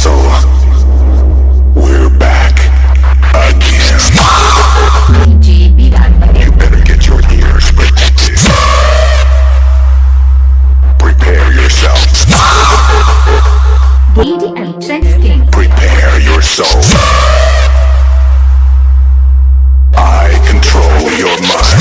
So, we're back again. DJ Bilal Malik. You better get your ears protected. Prepare yourself. Elifent Trens. Prepare your soul. I control your mind.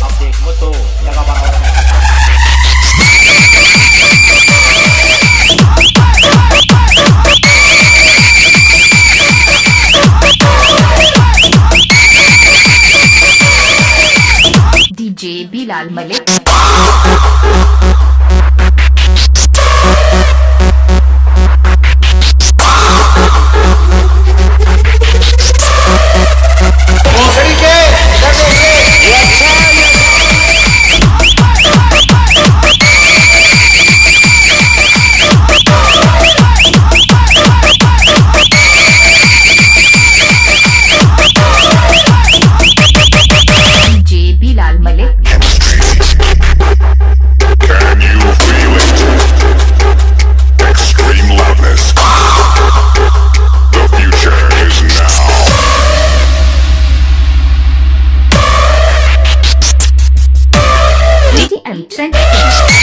Update mo to. Jaga para orang. DJ Bilal Malik. DJ Bilal Malik. Chemistry. Can you feel it? Extreme loudness. The future is now. DJ Trens.